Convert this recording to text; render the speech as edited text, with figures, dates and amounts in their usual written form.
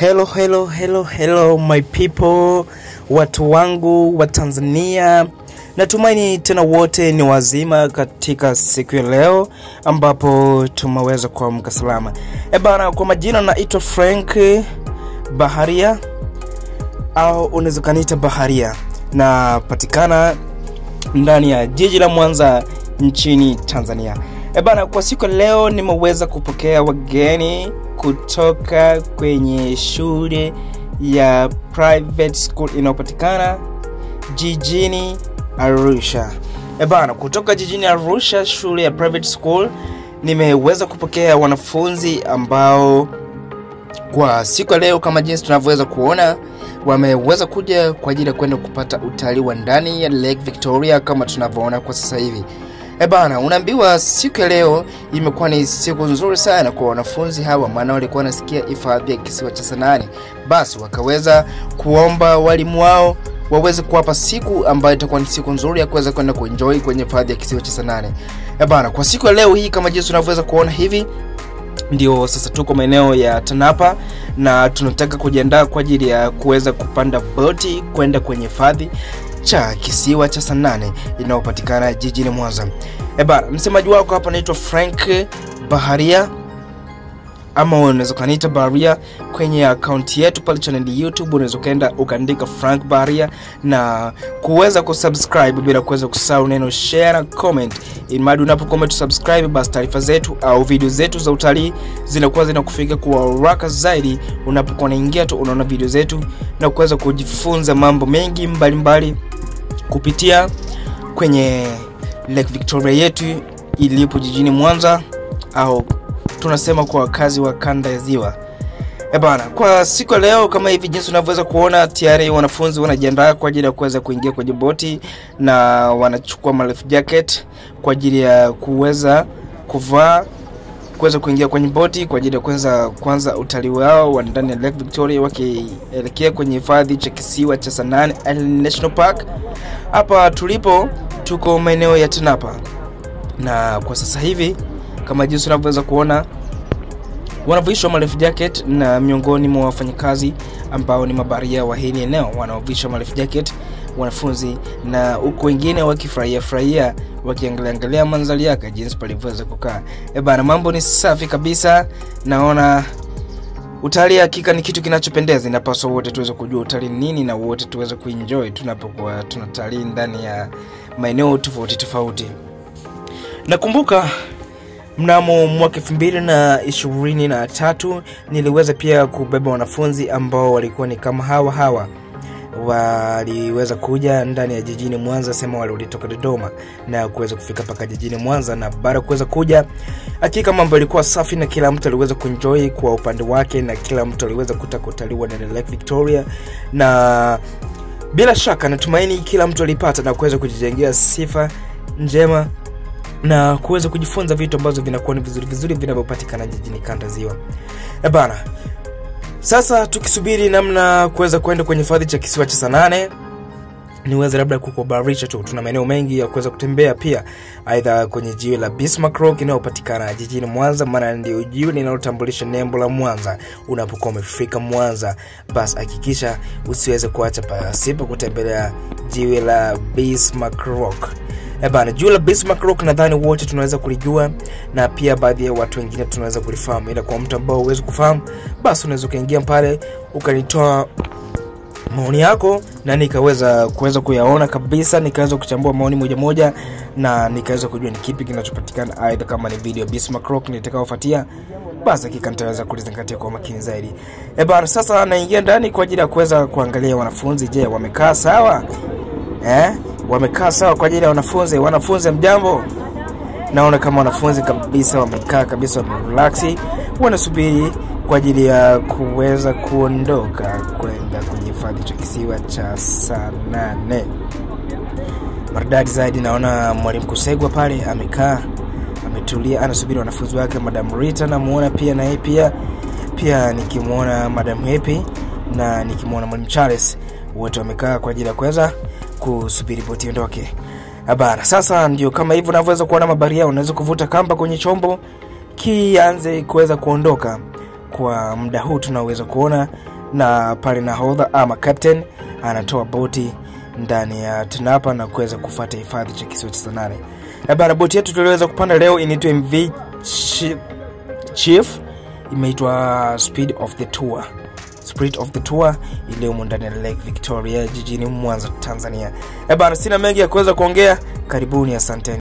Hello my people, watu wangu wa Tanzania. Natumaini tena wote ni wazima katika siku ya leo ambapo tumeweza kuamka salama. Bana, kwa majina naitwa Frank Baharia au unaweza kaniita Baharia, na patikana ndani ya jiji la Mwanza nchini Tanzania. Bana, kwa siku leo nimeweza kupokea wageni kutoka kwenye shule ya private school inayopatikana jijini Arusha. Bana, kutoka jijini Arusha, shule ya private school, nimeweza kupokea wanafunzi ambao kwa siku leo kama jinsi tunavyoweza kuona wameweza kuja kwa ajili ya kwenda kupata utalii wa ndani ya Lake Victoria kama tunavyoona kwa sasa hivi. Bana, unaambiwa siku ya leo imekuwa ni siku nzuri sana kwa wanafunzi hawa, maana walikuwa wanasikia hifadhi ya kisiwa cha Sanane. Basi wakaweza kuomba walimu wao waweze kuwapa siku ambayo itakuwa ni siku nzuri ya kuweza kwenda kuenjoy kwenye hifadhi ya kisiwa cha Sanane. Bana, kwa siku ya leo hii kama jinsi tunavyoweza kuona hivi, ndio sasa tuko maeneo ya Tanapa na tunataka kujiandaa kwa ajili ya kuweza kupanda boti kwenda kwenye hifadhi cha kisiwa cha Sanane inayopatikana jijini Mwanza. Bana, msemaji wako hapa naitwa Frank Baharia, ama unaweza kaniita Baharia. Kwenye account yetu pale channel YouTube unaweza kaenda ukaandika Frank Baharia na kuweza kusubscribe bila kuweza kusahau neno share na comment. Imadi unapocomment subscribe, basi taarifa zetu au video zetu za utalii zinakuwa zinakufika kwa haraka zaidi unapokuwa unaingia tu unaona video zetu na kuweza kujifunza mambo mengi mbalimbali kupitia kwenye Lake Victoria yetu ilipo jijini Mwanza, au tunasema kwa wakazi wa kanda ya ziwa. Bana, kwa siku leo kama hivi jinsi unavyoweza kuona tayari wanafunzi wanajiandaa kwa ajili ya kuweza kuingia kwenye boti na wanachukua life jacket kwa ajili ya kuweza kuvaa kuweza kuingia kwenye boti kwa ajili ya kwanza utalii wao wa ndani ya Lake Victoria wakielekea kwenye hifadhi cha kisiwa cha Sanane National Park. Hapa tulipo tuko maeneo ya Tanapa, na kwa sasa hivi kama jinsi unavyoweza kuona wanavishwa life jacket, na miongoni mwa wafanyakazi ambao ni mabaharia wa hili eneo wanavishwa life jacket wanafunzi, na huko wengine wakifurahia wakiangalia mandhari yake jinsi palivyoweza kukaa. Bana, mambo ni safi kabisa. Naona utalii hakika ni kitu kinachopendeza. Inapaswa wote tuweze kujua utalii nini na wote tuweze kuenjoy tunapokuwa tunatalii ndani ya maeneo tofauti. Nakumbuka mnamo mwaka 2023 niliweza pia kubeba wanafunzi ambao walikuwa ni kama hawa waliweza kuja ndani ya jijini Mwanza, sema walitoka Dodoma na kuweza kufika paka jijini Mwanza, na baada kuweza kuja hakika mambo yalikuwa safi na kila mtu aliweza kuenjoy kwa upande wake, na kila mtu aliweza kutakutaliwa na Lake Victoria, na bila shaka natumaini kila mtu alipata na kuweza kujijengea sifa njema na kuweza kujifunza vitu ambazo vinakuwa ni vizuri vinavyopatikana jijini kanda ziwa. Bana, sasa tukisubiri namna kuweza kwenda kwenye hifadhi cha kisiwa cha Sanane, niweze labda kukubarisha tu tuna maeneo mengi ya kuweza kutembea pia, aidha kwenye jiwe la Bismarck Rock inayopatikana jijini Mwanza, maana ndio jiwe linalotambulisha nembo la Mwanza. Unapokuwa umefika Mwanza, basi hakikisha usiweze kuacha pasipo kutembelea jiwe la Bismarck Rock. Bana, jiwe la Bismarck Rock nadhani wote tunaweza kulijua, na pia baadhi ya watu wengine tunaweza kulifahamu, ila kwa mtu ambao huwezi kufahamu, basi unaweza kuingia pale ukanitoa maoni yako na nikaweza kuyaona kabisa, nikaweza kuchambua maoni moja na nikaweza kujua ni kipi kinachopatikana, aidha kama ni video Bismarck Rock nitakayofuatia, basi hakika nitaweza kulizingatia kwa makini zaidi. Bana, sasa naingia ndani kwa ajili ya kuweza kuangalia wanafunzi. Je, wamekaa sawa? Wamekaa sawa kwa ajili ya wanafunzi mjambo? Naona kama wanafunzi kabisa wamekaa kabisa, wamerelax, wanasubiri kwa ajili ya kuweza kuondoka kwenda kwenye hifadhi cha kisiwa cha Sanane. Maridadi zaidi, naona mwalimu Kusegwa pale amekaa ametulia anasubiri wanafunzi wake. Madam Rita namuona pia, na yeye pia nikimuona Madam Happy na nikimuona mwalimu Charles, wote wamekaa kwa ajili ya kuweza kusubiri boti ondoke. Habari, sasa ndio kama hivyo unaweza kuona mabaharia unaweza kuvuta kamba kwenye chombo kianze kuweza kuondoka kwa muda huu tunaweza kuona, na pale nahodha ama captain anatoa boti ndani ya Tinapa na kuweza kufuata hifadhi cha kisiwa cha Sanane. Bana, boti yetu tuliweza kupanda leo inaitwa MV Chief, imeitwa Speed of the Tour iliyomo ndani ya Lake Victoria jijini Mwanza, Tanzania. Bana, sina mengi ya kuweza kuongea, karibuni, asante.